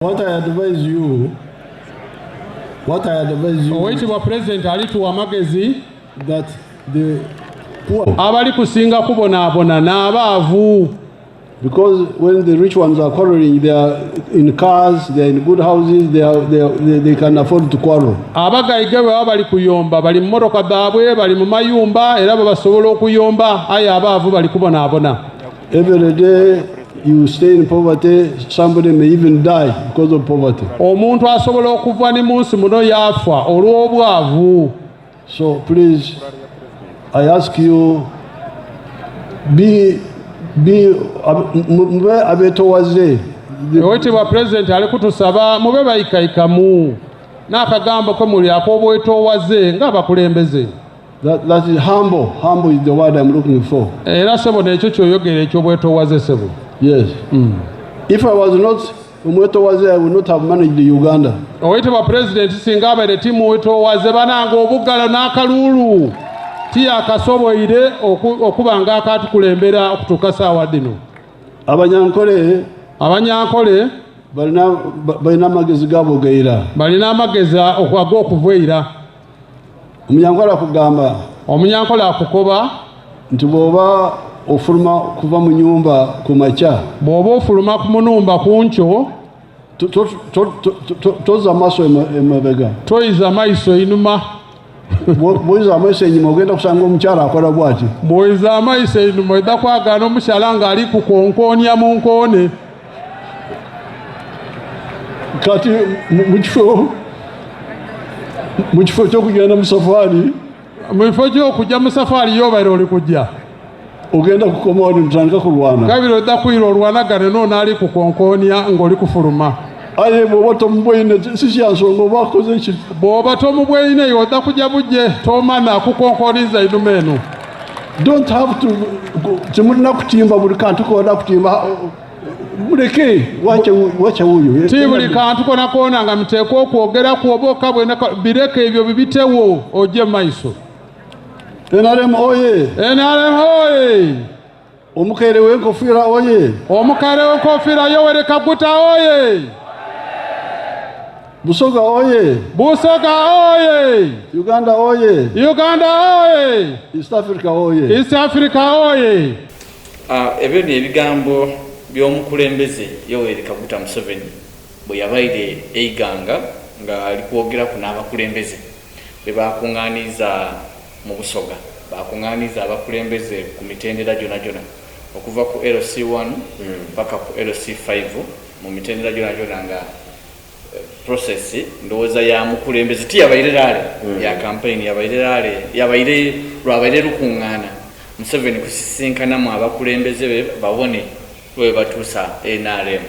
What I advise you, Oweekitiibwa President alituwa amagezi that the poor, abali kusinga kubonaabona n'abaavu, because when the rich ones are quarreling, they are in cars, they are in good houses, they can afford to quarrel. abagayige bwe baba bali kuyomba bali mu mmotoka zaabwe, bali mu mayumba era basobola okuyomba, aye abaavu bali kubonaabona. Every day you stay in poverty, somebody may even die because of poverty. Omuntu asobola okuva ne mu nsi muno yafa olw'obwavu. So please, I ask you, mube abetowaze. Oweekitiibwa President ali kutusaba mube bayikayikamu n'akagambo ke muli ak'obwetoowaze ng'abakulembeze. That is humble. Humble is the word I'm looking for. Era sebo n'ekyo ky'oyogera eky'obwetoowaze sebo. Yes. If I was not umwetowaze, I would not have managed Uganda. Oweekitiibwa President singa abaire timwetoowaze bananga obuggalo n'akaluulu tiyakasoboire okuba nga akatukulembera okutuuka saawa dino. Abanyankole balina amagezi gaabo geira. Balina amagezi ag'okuveera. Omunyankole akukoba nti bw'oba ofuluma kuva mu nyumba ku makya, bw'oba ofuluma mu nnumba ku nkyo, toza maaso emabega, toyiza amaiso einuma. bw'oyiza amaiso enyuma ogenda kusanga omukyala akola bw'ati. Bw'oyiza amaiso einuma oyinza kwagaana omukyala ng'ali kukonkoonya mu nkoone. Kati mu kifo ky'okugenda mu safaari, mu kifo ky'okujja mu safaari y'obaire oli kujja, ogenda kukoma wano ntandika kulwana. Kabiri odda kuyira olwanagane n'onaali kukonkoonya ng'oli kufuluma. Aye bw'oba tomubweyine si kyansonga oba akoze ki. Bw'oba tomubweyine odda kujja bujje tomana kukonkooniza einuma eno. Don't have to, temulina kutimba buli kantu koona kutimba. Muleke wacha wuyo. Ti buli kantu koona koona nga muteekwa okwogera kwoboka bwena bireke ebyo bibitewo ojje mu maiso. NRM oye! NRM oye! Omukere w'enkofiira oye! Omukere w'enkofiira Yoweri Kaguta oye! Busoga oye! Busoga oye! Uganda oye! Uganda oye! East Africa oye! East Africa oye! Ebyo ebigambo by'omukulembeze Yoweri Kaguta Museveni bwe yabaire eiganga nga ali kwogera ku n'abakulembeze be bakungaaniza mu Busoga, bakungaaniza abakulembeze ku mitendera gyonna okuva ku LC1 mpaka ku LC5 mu mitendera gyonna nga process ndowooza ya mukulembeze tiyabaire laale ya campaign yabaire lwabaire lukungaana Museveni kusisinkanamu abakulembeze be babone lwe batuusa NRM.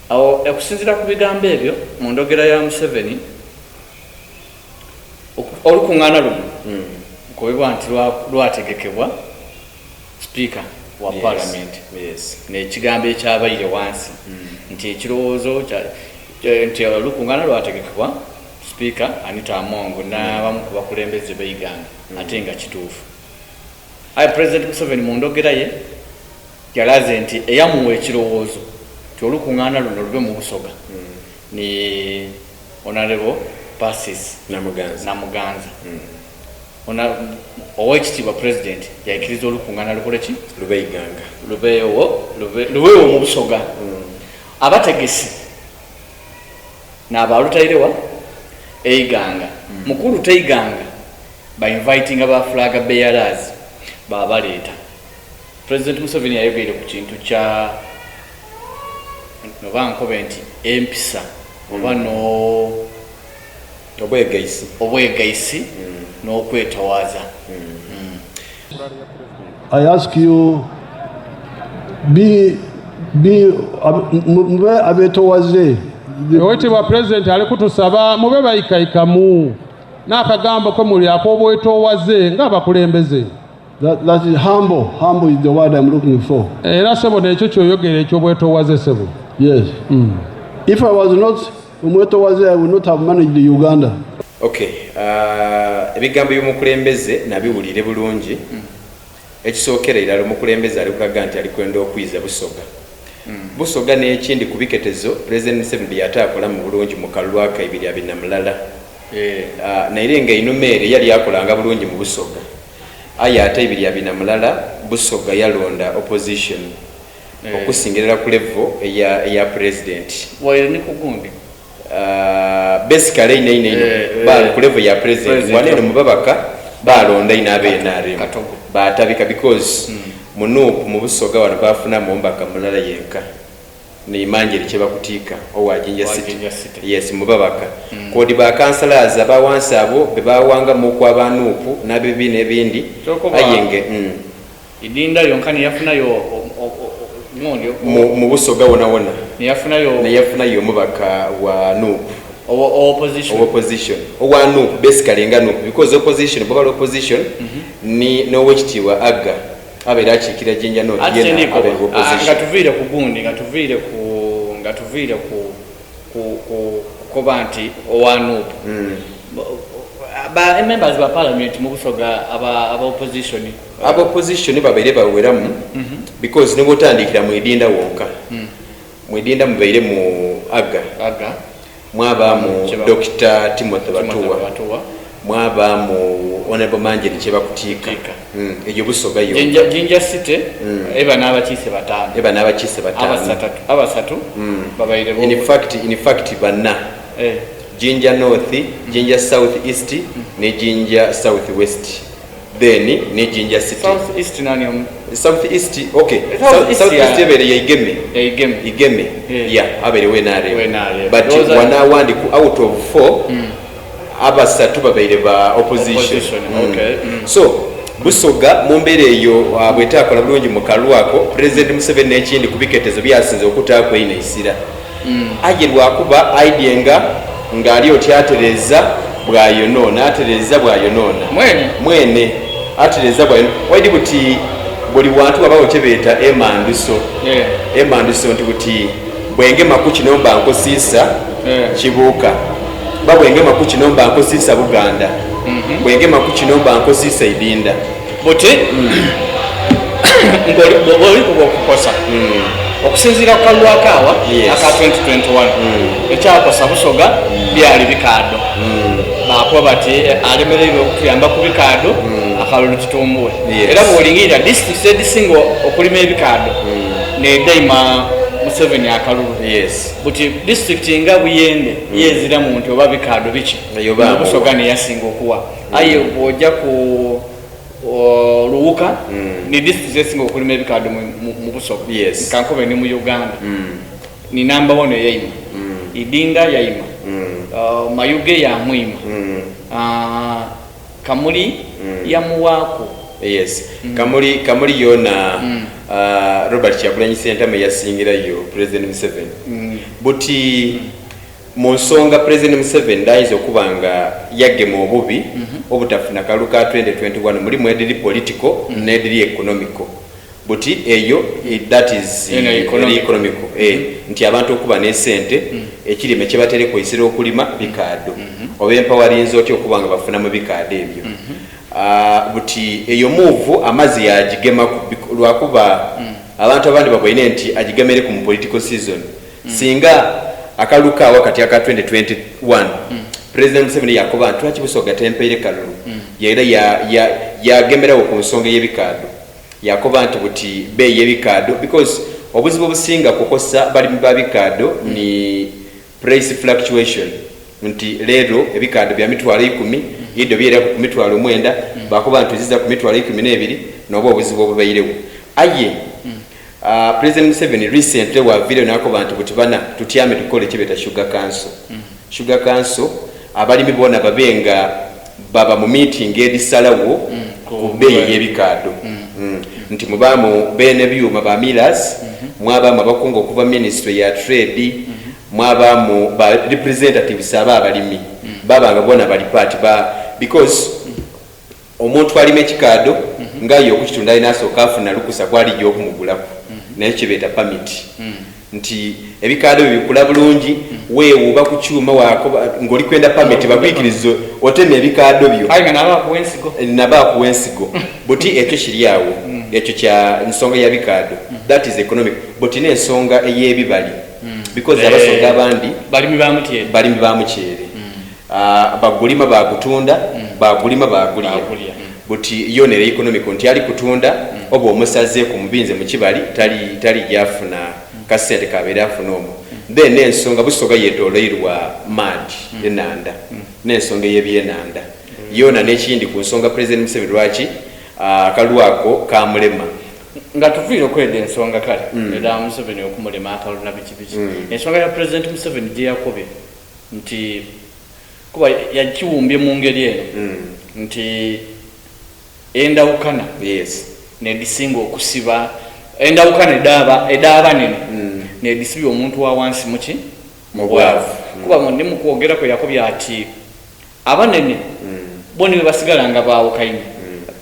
Awo okusinziira ku bigambo ebyo mu ndogera ya Museveni olukungaana luno kubibwa nti lwategekebwa Speaker wa Parliament n'ekigambo ekyabaire wansi nti ekirowoozo nti olukungaana lwategekebwa Speaker Anita Among n'abamu ku bakulembeze b'Uganda ate nga kituufu. Aye President Museveni mu ndogera ye yalaze nti eyamuwa ekirowoozo nti olukungaana luno lube mu Busoga ni Honorable Pacis Namuganza. Oweekitiibwa President yaikiriza olukungaana lukole ki? Lubeewo mu Busoga. Abategesi n'abalutairewa eiganga mukulu teiganga ba inviting aba flag bearers babaleeta. President Museveni yayogeire ku kintu kya nobankobe nti empisa oba obwegaisi n'okwetowaaza. I ask you, mube abetowaze. Oweekitiibwa President ali kutusaba mube bayikayikamu n'akagambo ke muli ak'obwetoowaze ng'abakulembeze. That is humble. Humble is the word I'm looking for. Era sebo n'ekyo ky'oyogera eky'obwetoowaze sebo. Yes. If I was not umwetowaze, I would not have managed Uganda. Okay. Ebigambo by'omukulembeze nabiwulire bulungi. Ekisookera era omukulembeze ali kulaga nti ali kwenda okwiza Busoga. Busoga n'ekindi ku biketezo President Museveni yatakola mu bulungi mu kalwaka 20 mulala naye nga inumeeri yali akolanga bulungi mu Busoga ate 20 mulala Busoga yalonda opposition okusingirira ku level eya president ni kugundi basically ine ba ku level ya president wanene mubabaka balonda inabe NRM batabika because munupu mu Busoga wano bafuna mumbaka mulala yenka ni manjeri cheba kutika owa Jinja City yes mubabaka kodi ba councillors abawansi abo bebawanga mu kwa banupu na bibi nebindi ayenge idinda yonkani yafuna yo mu Busoga wona yafuna yo mubaka wa nupu opposition owa nupu basically nga nupu because opposition baba opposition ni no wechitiwa aga abera chikira Jinja no yena ngatuvire ku gundi ngatuvire ku banti owanu ba members ba parliament mu Busoga aba opposition babere baweramu because nibo tandikira mu idinda wonka mu idinda mubeire mu aga mwaba mu Dr. Timothy Batuwa mwaba mu honorable manjeri cheba kutika ejo Busoga yo Jinja City eba n'abakise batano abasatu babaire bo in fact banna Jinja North Jinja South East ne Jinja South West then ne Jinja City South East nani South East okay South East ebere ya igeme yeah abere we nare but wana wandi ku out of 4 abasatu babaire ba opposition okay so Busoga mumbere eyo bwetakola bulungi mu kalwako President Museveni n'ekindi kubiketezo byasinze okutaako ine isira agerwa kuba idea nga ali otyatereza bwayonona atereza bwayonona mwene atereza bwayonona waidi buti buli wantu abawo kyebeta emanduso nti buti bwenge makuchi nomba nkosisa kibuuka babwenge makuchi nomba nkosisa Buganda bwenge makuchi nomba nkosisa idinda bote ngoli kukosa okusinzira ku kalwakawa aka 2021 ekyakosa Busoga byali bikado bakuba bati alemererwe okuyamba ku bikado akalulu kitumbuwe era bwolingira district edisingo okulima ebikado ne daima Museveni akalulu buti district nga Buyende yezira muntu oba bikado biki Busoga ne yasinga okuwa aye bwojja ku Luwuka ni district esinga okulima ebikado mu Busoga kankobe ni mu Uganda ni number 1 yayima idinga yayima Mayuge ya mwima Kamuli ya muwako Kamuli yona Robert Kyagulanyi Ssentamu yasingira yo President Museveni buti mu nsonga President Museveni ndayinza okubanga yagema obubi obutafuna kaluka 2021 mulimu ediri political nediri economical buti eyo that is economical nti abantu okuba n'esente ekirime kye batere kuyisira okulima bikado oba empowerinzi otyo okubanga bafuna mu bikado ebyo buti eyo move amazi yagigema lwakuba abantu abandi babwine nti agigemere ku political season singa akaluka wakati aka 2021 President Museveni yakoba ntwaki Busoga tempeire kalulu yera yagemerawo ku nsonga y'ebikado yakoba nti buti bei y'ebikado because obuzibu obusinga kukosa bali babikado ni price fluctuation nti lero ebikado bya mitwalo 10 ido byera ku mitwalo 9 bakoba nti ziza ku mitwalo 12 nobo obuzibu obubayirewo aye President Museveni recently wavile nakoba nti buti bana tutyame tukole kibeta sugar council abalimi bona babenga baba mu meeting edisalawo ku bei y'ebikado nti mubamu bene byuma ba millers mwabamu abakungu okuva ministry ya trade mwabamu ba representatives abalimi babanga bona bali party ba because omuntu alime ekikado ngayo okutunda inaso kafuna lukusa kwali gyo kumugulako n'ekibeta permit nti ebikado bikula bulungi weewu bakuchuma wako ngoli kwenda permit bakwikirizo oteme ebikado byo ayi naba kuwensigo buti ekyo kiri awo ekyo kya ensonga ya bikaado that is economic but n'ensonga ey'ebibali because abasoga abandi balimi ba muceere bagulima bagutunda bagulima bagulira buti yo ne economic nti ali kutunda oba omusaze ku mubinze mu kibali tali yafuna kasente kabeera afuna omu then n'ensonga busoga yetooloirwa maadi enanda n'ensonga ey'ebyenanda yona n'ekindi ku nsonga President Museveni lwaki akalwako kamulema nga tuviire okwenda ensonga kale era Museveni okumulema akalulu na biki ensonga ya President Museveni gye yakobye nti kuba yakiwumbye mu ngeri eno nti endawukana nedisinga okusiba endawukana edaaba nene nedisibya omuntu wa wansi muki mu bwavu kuba ndi mu kwogera kwe yakobya ati abanene boni bwe basigala nga baawukayine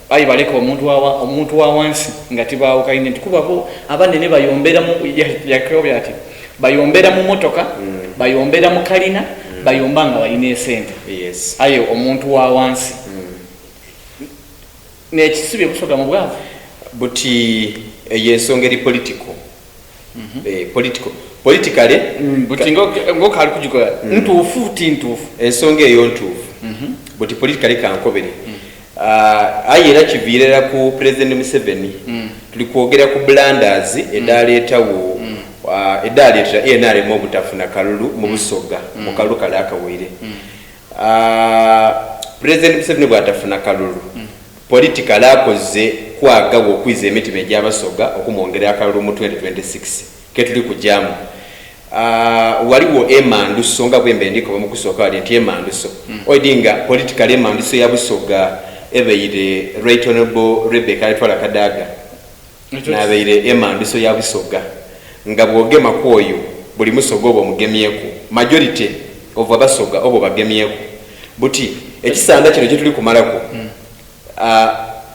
ayi baleka omuntu wa wansi nga tibaawukayine nti kuba bo abanene bayombera mu yakobya ati bayombera mu motoka bayombera mu kalina bayomba nga balina esente aye omuntu wa wansi nekisibye busoga mu bwavu buti eyensonga eri politically buti ngokali kujikola ntuufu ti ntuufu ensonga eyo ntuufu buti politically kankobere aye era kiviirira ku President Museveni tuli kwogera ku blunders edaleetawo edaleetera NRM obutafuna kalulu mu busoga mu kalulu kale akawere President Museveni bw'atafuna kalulu politically akoze kwagawo okwiza emitima egy'abasoga okumwongera akalulu mu 2026 ketuli kujamu waliwo emanduso nga bwembe ndiko bamukusooka wali nti emanduso oidinga politically emanduso ya busoga ebeire Right Honorable Rebecca Atwala Kadaga nabeire emanduso ya busoga nga bwogema kwoyo buli musoga obo mugemyeku majority of abasoga obo bagemyeku buti ekisanda kino kyetuli kumalako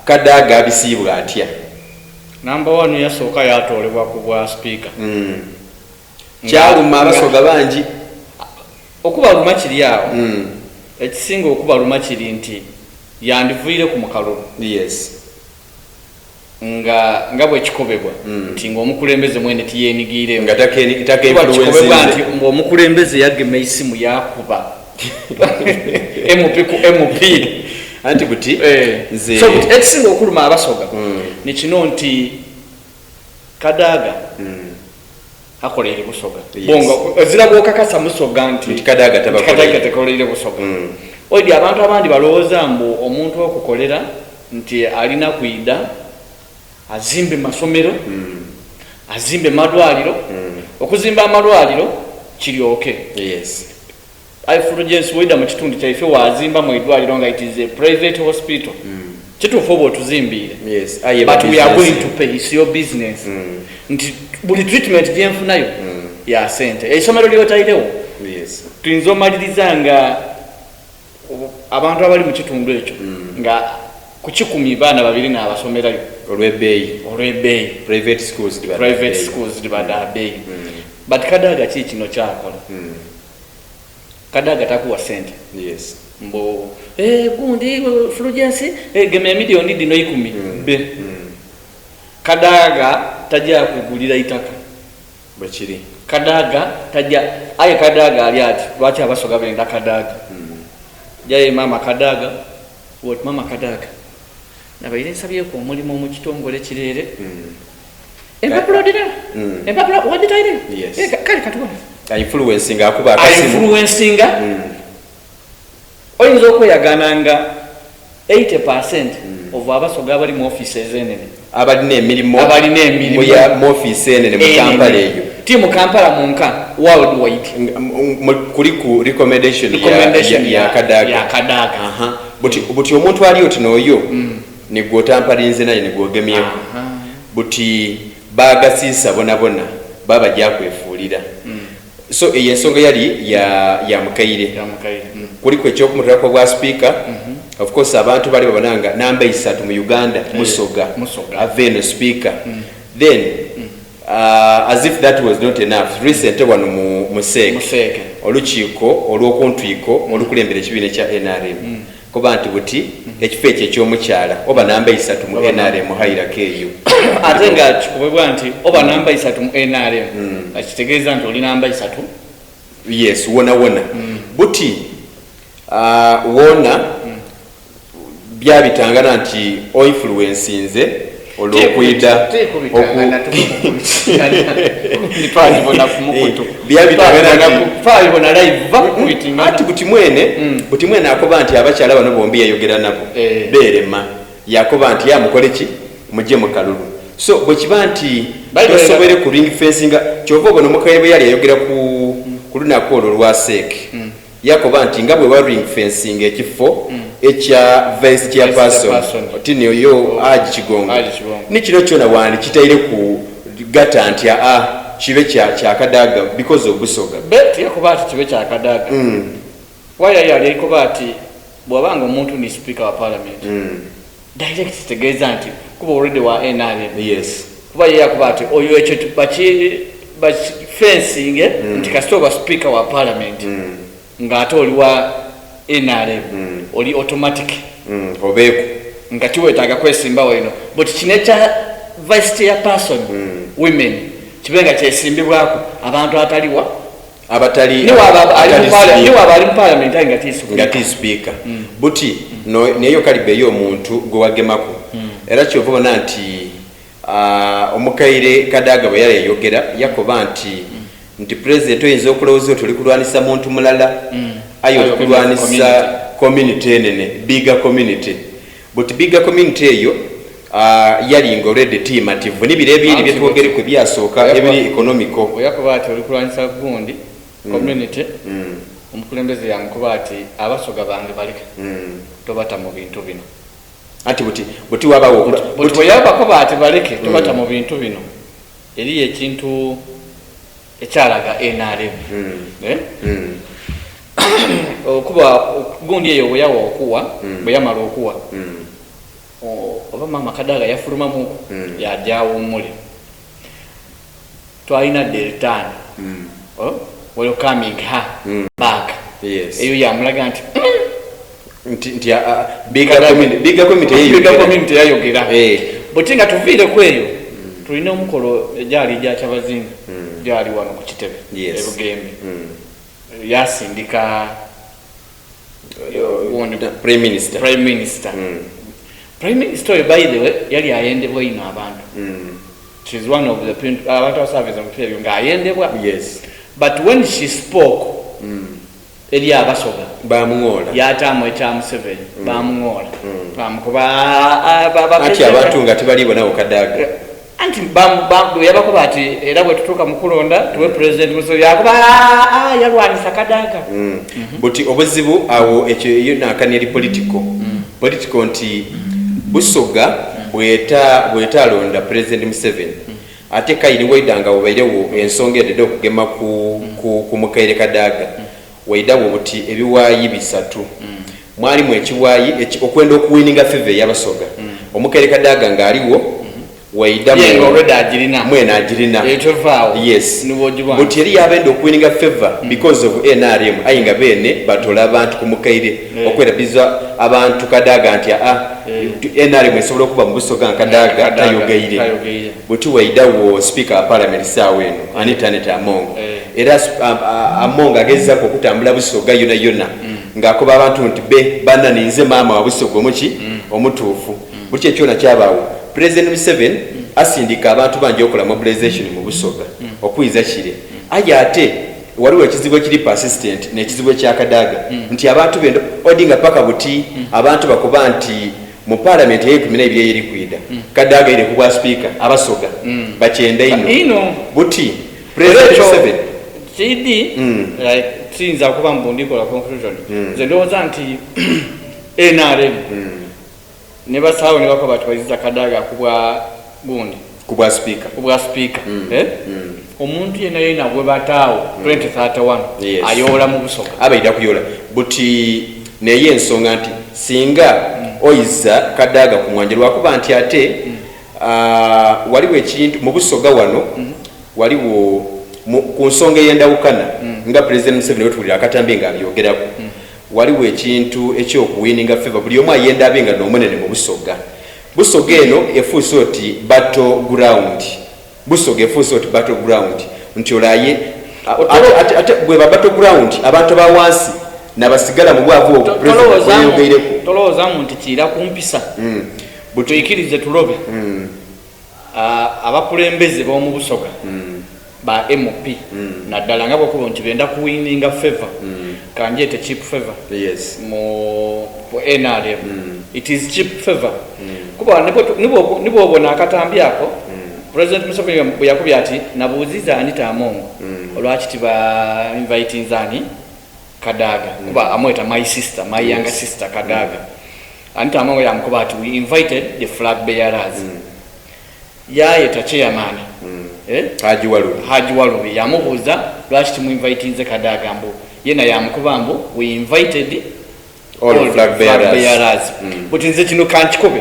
Kadaga abisibwa atya number 1 yasooka yatolebwa ku bwa speaker kyaluma abasoga bangi okubaluma kiri awo ekisinga okubaluma kiri nti yandivuire ku mukalulu nga bwe kikobebwa nti ng'omukulembeze mwene tiyenigire nga takeinfluence nti ng'omukulembeze yagema isimu yakuba MP ku MP anti buti so ekisinga okuluma abasoga nekino nti Kadaga akoleire busoga bongo ezira bwokakasa musoga nti Kadaga takoleire busoga odi abantu abandi balowooza mbu omuntu okukolera nti alina kuida azimbe masomero azimbe madwaliro okuzimba amalwaliro kiryoke Fulgence weda mu kitundu kyaife wazimba mu idwaliro nga it is a private hospital kituufu oba otuzimbire but we are going to pay, it's your business nti buli treatment gyenfunayo ya sente esomero lyotairewo tuyinza omaliriza nga abantu abali mu kitundu ekyo nga ku 10 baana babiri n'abasomerayo olw'ebbeeyi private schools dibada beeyi but Kadaga ki kino kyakola Kadaga takuwa sente mbo gundi Fulgence geme milioni dino 10 be Kadaga tajja kugulira itaka bakiri Kadaga tajja aye Kadaga ali ati lwaki abasoga benda Kadaga jaye mama Kadaga what mama Kadaga nabaire nsabye ko mulimo mu kitongole kirere empapulodira empapula waditaire kali katubona influencing akuba akasimu oyinza okweyagananga 80% of abasoga abali mu offices enene abalina emirimu mu office enene mu Kampala eyo ti mu Kampala munka worldwide kuli ku recommendation ya Kadaga buti omuntu ali oti n'oyo negwotampalinze naye negwogemyeku buti bagasiisa bonabona baba jakwefuulira so eyensonga yali ya mukaire kuliko ekyokumutulako bwa speaker of course abantu bali babonanga namba 3 mu Uganda musoga aveno speaker then as if that was not enough recent one mu Museke olukiiko olw'okuntwiko olukulembera ekibiina kya NRM kuba nti buti ekifo ekyo ekyomukyala oba namba 3 mu NRM hairako eyo ate nga kikubibwa nti oba namba 3 mu NRM akitegeeza nti oli namba 3 yes wona buti wona byabitangana nti o influence nze olwokwida ati buti mwene akoba nti abakyala bano bombi yayogera nabo berema yakoba nti yamukoleki mujje mu kalulu so bwekiba nti tosobere ku ring fencing kyova obona omukaire bwe yali yayogera ku lunaku olwo lwa seeke yakoba nti nga bwe wa ring fencing ekifo ekya vice chairperson otini oyo Haji Kigongo ni kino kyona wandi kitaire ku gata nti kibe kya Kadaga because of Busoga bet yakoba ati kibe kya Kadaga waya yali yakoba ati bwabanga omuntu ni speaker wa parliament direct tegeza nti kuba already wa NRM yes kuba yakoba ati oyo ekyo bachi fencing nti kastoba speaker wa parliament ngate oli wa NRM oli automatic obeku ngati wetaaga kwesimba weno but kinecha vice chairperson women kibenga kyesimbibwako abantu ataliwa abatali ni wabali mu parliament ngati speaker buti neyo kalibe yo muntu gwe wagemako era kyovona nti omukaire Kadaga bwe yali yayogera yakoba nti president oyinza okulowooza tuli kulwanisa muntu mulala ayo kulwanisa community enene bigger community but bigger community eyo yalinga already teamative nibire ebiri byetwogere kwe byasooka ebiri economical oyakoba ati oli kulwanisa gundi community omukulembeze yamukuba ati abasoga bange baleke tobata mu bintu bino ati buti wabawo buti oyabakoba ati baleke tobata mu bintu bino eri ekintu ekyalaga NRM okuba gundi eyo bwe yawa okuwa bwe yamala okuwa oba mama Kadaga yafuluma muko yajjawo muli twalina deltan welcoming her back yes eyo yamulaga nti bigger community yayogera buti nga tuviire kweyo tulina omukolo ejali gya kyabazinga gyali wano ku kitebe ebugembe yasindika prime minister by the way yali ayendebwa ino abantu she's one of the abantu service of period nga ayendebwa yes but when she spoke eri abasoga bamungola yatamu ekyamu 7 bamungola bamukuba ati abantu nga tebalibo nawo Kadaga anti yabakuba ati era bwe tutuuka mu kulonda tuwe president muso yakuba yalwanisa Kadaga buti obuzibu awo ekyo iyo nakani eri political nti Busoga bweta alonda president Museveni ate kayini waidanga obairewo ensonga edde okugema ku mukaire Kadaga waidawo buti ebiwayi bisatu mwalimu ekiwayi okwenda okuwininga favor y'abasoga omukaire Kadaga ngaliwo waida mwena agirina yes but yali yabenda okuwininga favor because of NRM ayinga bene batola abantu kumukaire okwerabiza abantu Kadaga nti NRM esobola okuba mu Busoga Kadaga tayogeire but waida wo speaker of parliament sawe eno Anita Among era Among agezza ko kutambula Busoga yona ngakoba abantu nti bana ninze mama wa Busoga omuki omutuufu buki ekyona kyabawo President Museveni asindika abantu banje okola mobilization mu Busoga okwiza kire aja ate waliwo ekizibu kiri persistent n'ekizibu kya Kadaga nti abantu bendo odinga paka buti abantu bakuba nti mu parliament ye 12 eri kwida Kadaga ile kubwa speaker abasoga bakyenda ino buti President Museveni chidi like sinza kuba mbundiko la conclusion ndoza nti NRM ne basawo ne bako batwaziza Kadaga kubwa gundi kubwa speaker omuntu yena gwe bataawo 2031 ayola mu Busoga abaida kuyola buti neye ensonga nti singa oyiza Kadaga ku mwanje lwakuba nti ate waliwo ekintu mu Busoga wano waliwo ku nsonga eyendawukana nga president Museveni wetulira akatambi nga abyogerako waliwo ekintu ekyokuwininga favor buli omu ayenda abe nga n'omunene mu Busoga. Busoga eno efuuse oti battle ground. Busoga efuuse oti battle ground. Nti olaye ate bwe ba battle ground abantu ba wansi nabasigala mu bwavu obweyogeireko. Tolowooza nti kiira kumpisa. Butuyikirize tulobe. Abakulembeze b'omu Busoga ba MOP naddala nga bw'okuba nti benda kuwininga favor kanjeete cheap favor mu NRM. It is cheap favor kuba nibo obona akatambi ako President Museveni bwe yakubye ati nabuuziza Anita Amongo olwaki tiba inviting Zani Kadaga kuba amweta my sister, my younger sister Kadaga. Anita Amongo yamukuba ati we invited the flag bearers. Yayeta chairman Haji Walubi yamubuuza lwaki timuinvitinze Kadaga mbu yena yamukuba mbu we invited all flag bearers. But nze kino kankikobe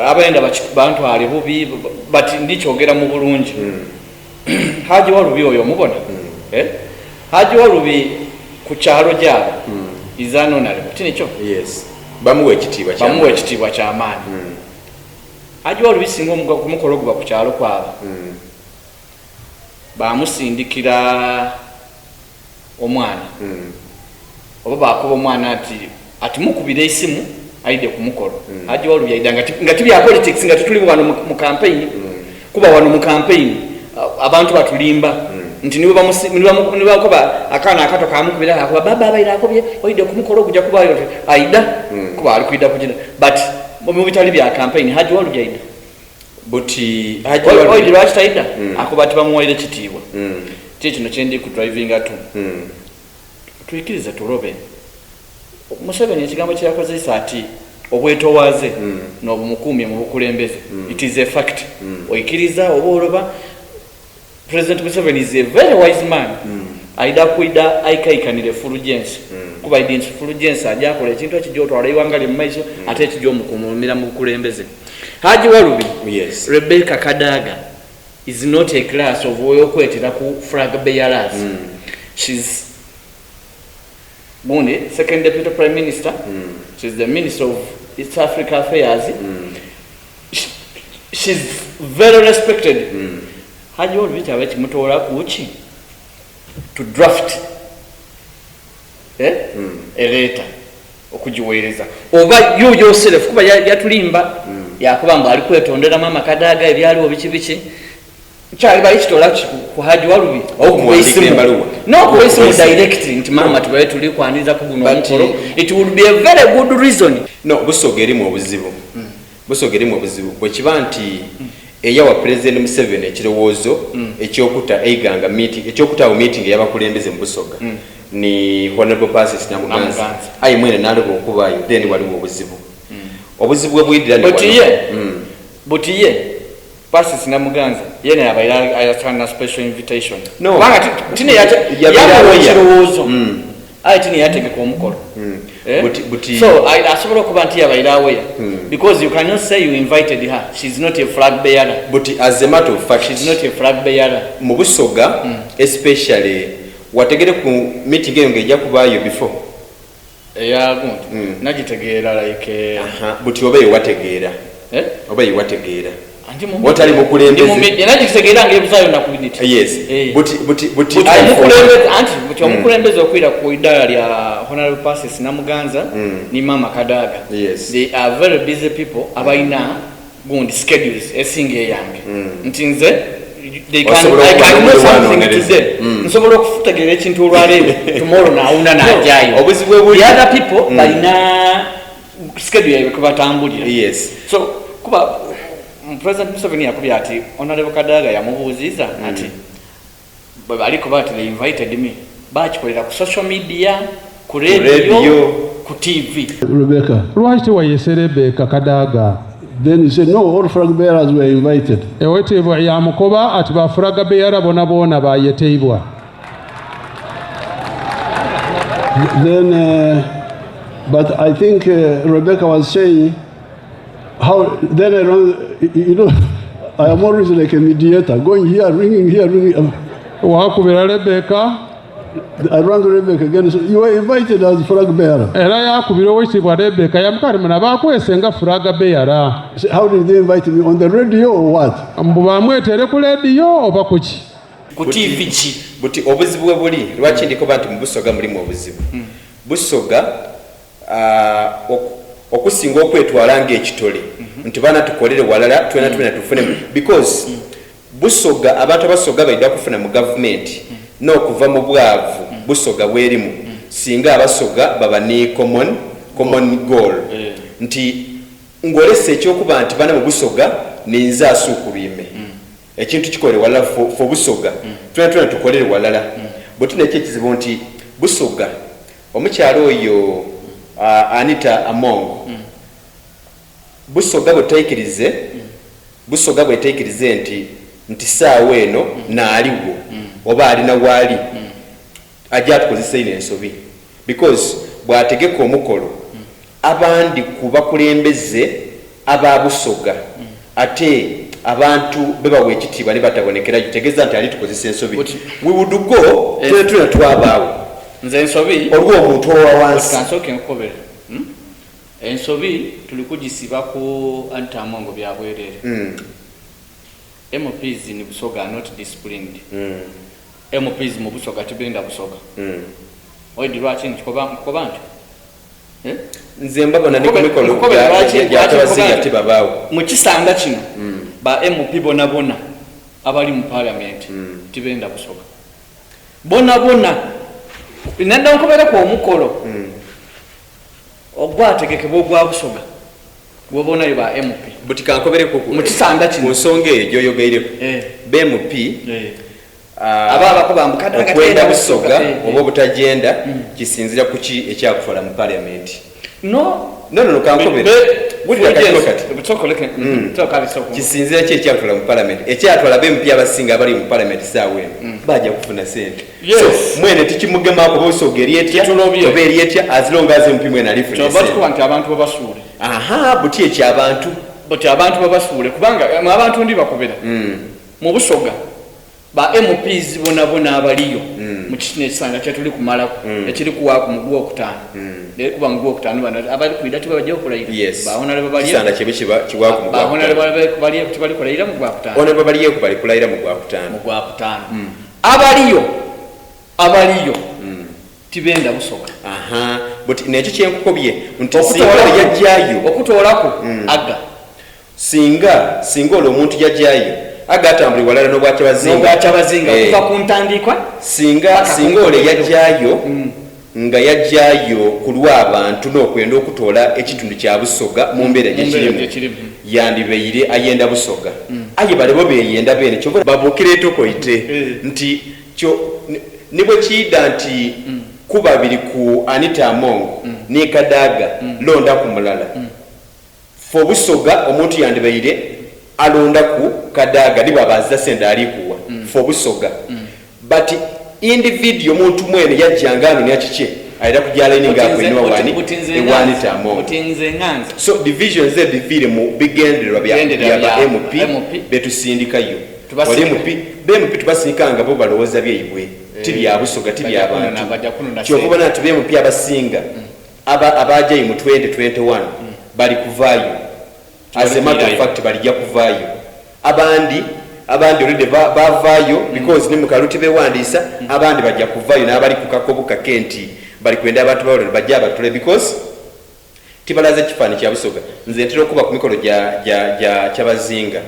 abayenda bantwale bubi but ndikyogera mu bulungi. Haji Walubi oyo mubona Haji Walubi ku kyalo gyabo izanonale tinikyo bamuwe ekitiibwa ky'amaanyi. Haji Walubi singa omukolo guba ku kyalo kwabo bamusindikira omwana oba bakuba omwana ati mukubira esimu ayide ku mukolo. Haji Walubi yayida nga tibya politics nga tutuli wano mu campaign kuba wano mu campaign abantu batulimba nti niwe bakoba akaana akato kamukubira akuba baba abayira akobye oyide ku mukolo kujja kuba ayida kuba ali kwida kujina but mu bitali bya campaign Haji Walubi yayida buti Haji Walubi lwaki tayida akuba tibamuwaire kitiibwa. Kino kyendi ku driving atu tuyikirize tulobe Museveni ekigambo kyakozesa ati obwetoowaze n'obumukuumye mu bukulembeze. It is a fact. Oyikiriza oba oloba President Museveni is a very wise man. Aida kuida aikaikanire fulgence kuba idinti fulgence ajja akola ekintu ekijotwala iwangali mu maiso ate ekijjo mukumumira mu bukulembeze. Haji Walubi Rebecca Kadaga is not a class of oyokwetera ku flag bearers. She's second deputy prime minister. She's the minister of East Africa affairs. She's very respected. Haji Walubi kyabe kimutola kuki to draft a letter okujiweereza oba you yourself kuba yatulimba yakuba mbu ali kwetondera mama Kadaga ebyaliwo biki kyali bayikitola ku Haji Walubi okuweisimu directly nti mama tubaye tuli kwaniriza ku guno omukolo. It would be a very good reason. No, Busoga erimu obuzibu. Busoga erimu obuzibu bwekiba nti eyawa President Museveni ekirowoozo ekyokuta eiganga meeting ekyokutawo meeting y'abakulembeze mu Busoga ni Honorable Passes Namuganza ayi mwene naloba okubayo then waliwo obuzibu obuzibu bwebwidira but ye Passes Namuganza yena yabayira ayatana special invitation banga tine yakirowoozo ayi tine yategeka omukolo. So asobola okuba nti yabayira aware because you cannot say you invited her. She's not a flag bearer. But as a matter of fact she's not a flag bearer. Mu Busoga especially wategere ku meeting eyo ngejja kubayo before nagitegeera like but obaye wategeera obaye wategeera what are you mukulembeze nagitegeera ngebuzayo nakubiditi but omukulembeze okwira ku idara lya Honorable Passes Namuganza ni mama Kadaga. They are very busy people abayina gundi schedules esinga eyange nti nze I can know something today. Nsobola okufutegeera ekintu olwaleero tomorrow naawuna n'ajjayo. The other people balina schedule yaibwe kubatambulira. So kuba President Museveni yakubye ati Honorable Kadaga yamubuuziza ati bwe baliko bati they invited me bakikolera ku social media ku radio ku TV. Rebecca, lwaki tewayese Rebecca Kadaga? Then he said, no, all flag bearers were invited. Ewetebwa yamukoba ati ba flag bearer bona bayeteibwa. Then, but I think Rebecca was saying, how, then I am always like a mediator, going here, ringing here, ringing. Wakubira Rebecca Arwango Rebecca again. So you were invited as flag bearer. Era yakubira oweekitiibwa Rebecca yamukali muna bakwese nga fulaga bearer. So how did they invite me? On the radio or what? Mbu bamwetere ku lediyo oba kuki? Ku TV ki? Buti obuzibu bwe buli lwaki ndikoba nti mu Busoga mulimu obuzibu. Busoga okusinga okwetwala ng'ekitole nti baana tukolere walala twena tufune because Busoga abantu abasoga baidda kufuna mu government n'okuva mu bwavu Busoga bwerimu singa abasoga baba ne common goal nti ngolese ekyokuba nti bana mu Busoga ninza asukubime ekintu kikole walala for Busoga twena tukolere walala buti nekyo ekizibu nti Busoga omukyalo oyo Anita Among Busoga bweteekirize nti saawa eno naaliwo oba alina waali ajja atukozesa ino ensobi because bw'ategeka omukolo abandi ku bakulembeze aba Busoga ate abantu bebawa ekitiibwa ne batabonekerayo tegeeza nti ali tukozesa ensobi we would go twena twabaawo nze ensobi olwo omuntu owa wansi kansooke nkukobere ensobi tuli kugisiba ku Anita Among byabwerere MPs in Busoga are not disciplined. MPs mu Busoga tibenda Busoga. Oidi lwaki nkikoba nti? Nze mbabona ne kumikolo ya tibabaawo. Mu kisanga kino ba MP bona abali mu parliament tibenda Busoga. Bona nenda nkobera ko omukolo. Ogwategekebwa ogwa Busoga. Wobona iba MP. Butika nkobere ko mu kisanga kino. Mu nsonga eyo yogeireko. BMP ababa kubambukana kwenda Busoga oba butajenda kisinzira kuki ekyakukola mu parliament. No kankobere. Bulira kati. Butokoleke. Tokalisoko. Kisinzira ki ekyakukola mu parliament. Ekyatwala BMP abasinga bali mu parliament saawe baja kufuna sente. So mwene tikimugema ko Busoga erietya oba erietya as long as MP mwene alifuna sente. Choba tukubanti abantu babasule. Buti ekyabantu. Buti abantu babasule kubanga abantu ndi bakobera. Mu Busoga ba MPs bona abaliyo mu kisine kisanga kyatuli kumalako ekiri kuwa ku mugwa okutano kuba mugwa okutano bana abali kuida tibajja okulayira baona leba baliyo kisanga kibe kiwa ku mugwa baona leba baliyo tibali kulayira mugwa okutano ona leba baliyo kubali kulayira mugwa okutano abaliyo tibenda Busoga but nekyo kyenkukobye nti singa yajjayo okutoolako aga singa olwo omuntu yajjayo agatambuli walala n'obwakyabazinga kuva ku ntandikwa singa ole yajjayo nga yajjayo ku lw'abantu n'okwenda okutoola ekitundu kya Busoga mu mbeera gyekirimu yandibeire ayenda Busoga aye balebo beyenda bene kyova babuukira etokoite nti kyo ne bwe kiyidda nti ku babiri ku Anita Among ne Kadaga londa ku mulala fo Busoga omuntu yandibeire alonda ku Kadaga liba bazza senda alikuwa fo Busoga but individual muntu mwene yajjanga ano yakike ayira kujala ininga kweno wani Anita Among so divisions ze divire mu bigendererwa bya MP betusindikayo wali MP tubasinikanga bo balowooza byeyibwe tibya Busoga tibya abantu kyokubona nti MP abasinga abajayi mu 2021 bali kuvaayo as a matter of fact balijja kuvaayo abandi already bavaayo because ne mukaluti bewandiisa abandi bajja kuvaayo n'abali ku kakobuka kenti bali kwenda abantu bawulira bajja abatule because tibalaze kifaani kya Busoga nze ntera okuba ku mikolo gya kyabazinga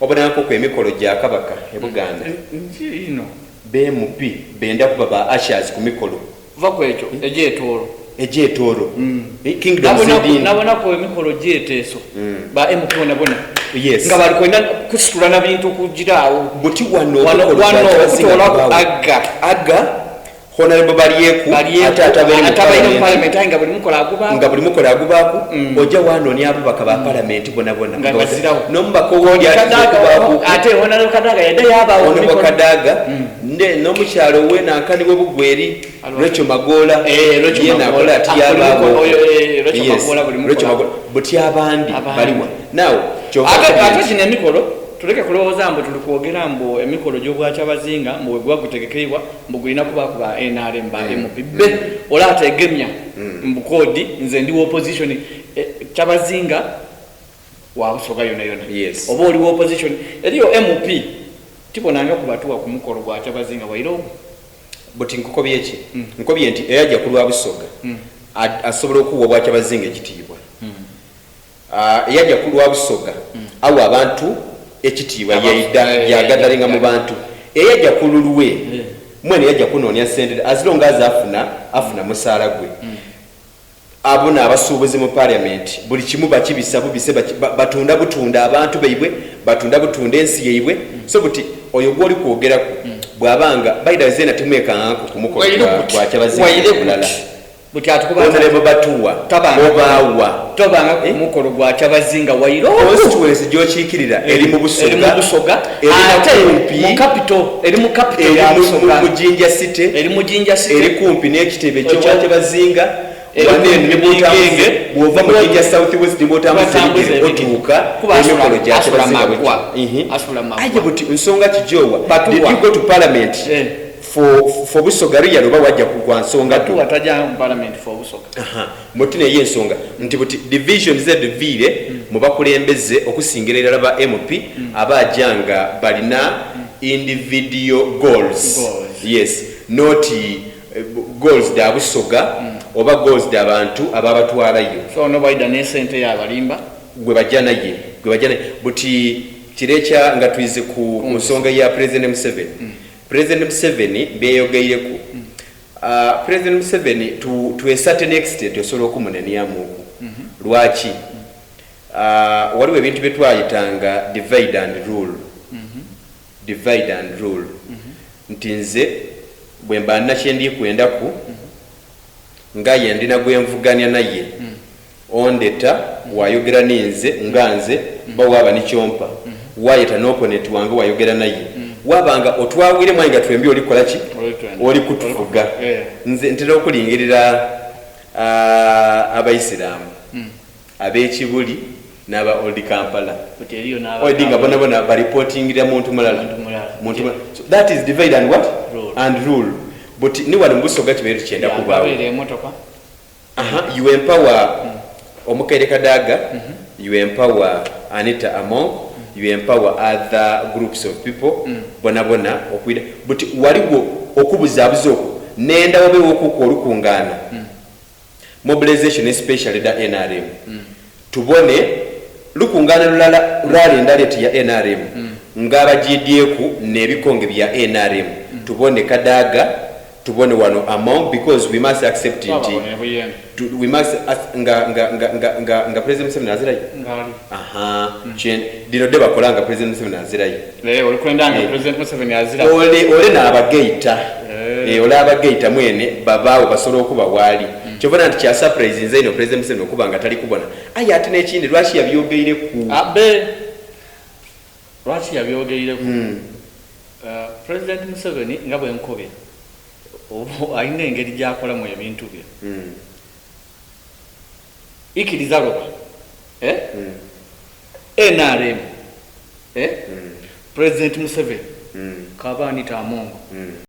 obonako ku emikolo gya Kabaka e Buganda BMP benda kuba ba ashers ku mikolo va kwekyo ejeetoro kingdom zedini nabona ko emikolo jeeteso ba MP nabona nga bali kwenda kusitula na bintu kujirawo buti wano kutola aga honorable baliyeku atabaine mu parliament nga buli mukola agubaku ojja wano ni ababaka ba parliament bona nombako wodi ate honorable Kadaga yadde yabawo honorable Kadaga n'omukyalo we nankani we Bugweri Rachel Magola yena akola ati yabawo Rachel Magola buti abandi baliwa now ate kino emikolo tuleke kulowooza mbu tuli kwogera mbu emikolo gy'obwakyabazinga mbu bwe guba gutegekeibwa mbu gulina kuba ku ba NRM ba MPB ola ategemya mbu koodi nze ndi opposition kyabazinga wabusoga yona yona oba oli opposition eriyo MP tibonanga kubatuwa ku mukolo gwa kyabazinga wairo buti nkukobye eki nkobye nti eyajja ku lwa Busoga asobola okuwa bwakyabazinga ekitiibwa eyajja ku lwa Busoga awo abantu ekitiibwa yagadalinga mu bantu eyajja ku lulwe mwene yajja kunoonya sente azilonga afuna musaala gwe abona abasuubuzi mu parliament buli kimu bakibisa bubise butunda abantu baibwe batunda ensi yaibwe so buti oyo gwoli kwogeraku bwabanga baida zena timwekangaku kumukolo gwa kyabazinga bulala buti atukubanga batuwa obawa tobanga kumukolo gwa kyabazinga wairo constituency gyokiikirira eri mu Busoga eri mu capital ya Busoga mu Jinja City eri kumpi n'ekitebe ky'obwa kyabazinga bwova mu Jinja South West bwotambuze otuuka emikolo gya kyabazinga aje buti nsonga kijowa did you go to parliament for Busoga ria loba wajja kugwa nsonga tu ataja parliament for Busoga mutine ye nsonga nti buti division z'edvile mu bakulembeze okusingerera laba MP abajanga balina individual goals yes not goals da Busoga oba goals da abantu ababatwalayo so no baida ne sente ya balimba gwe bajana buti kirecha nga tuize ku nsonga ya President Museveni President Museveni beyogeire ku President Museveni to a certain extent osobola okumunaniamu lwaki waliwo ebintu byetwayitanga divide and rule nti nze bwe mba nakyendi kwendaku nga ye ndina gwenvuganya naye ondeta wayogera ninze nganze bawaba nikyompa wayeta n'opponent wange wayogera naye wabanga otwawire mwanga twembi oli kolaki oli kutufuga nze ntera okulingirira abaisiramu ab'ekibuli n'aba Old Kampala odinga bona baripotingira muntu mulala so that is divide and what and rule but ni wali Busoga kibeeru kyenda kubaawo you empower Omukaire Kadaga you empower Anita Among you empower other groups of people bona okwida but waliwo okubuzaabuzo nenda wabe okuko olukungana mobilization especially da NRM tubone lukungana lulala rali ndaleti ya NRM ngaba GDku nebikonge bya NRM tubone Kadaga tubone wano Among because we must accept it we must nga President Museveni azirayo chen dino deba kolanga President Museveni azirayo oli kwendanga President Museveni azirayo ole na abageita ole abageita mwene babaawo basobola okuba wali kyovana nti kya surprise nze ino President Museveni okuba nga tali kubona aye ate n'ekindi lwaki yabyogeire ku lwaki yabyogeire ku President Museveni nga bwe nkobera ayina engeri gyakolamu ebintu bye ikiriza loba NRM President Museveni Kabani Tamongo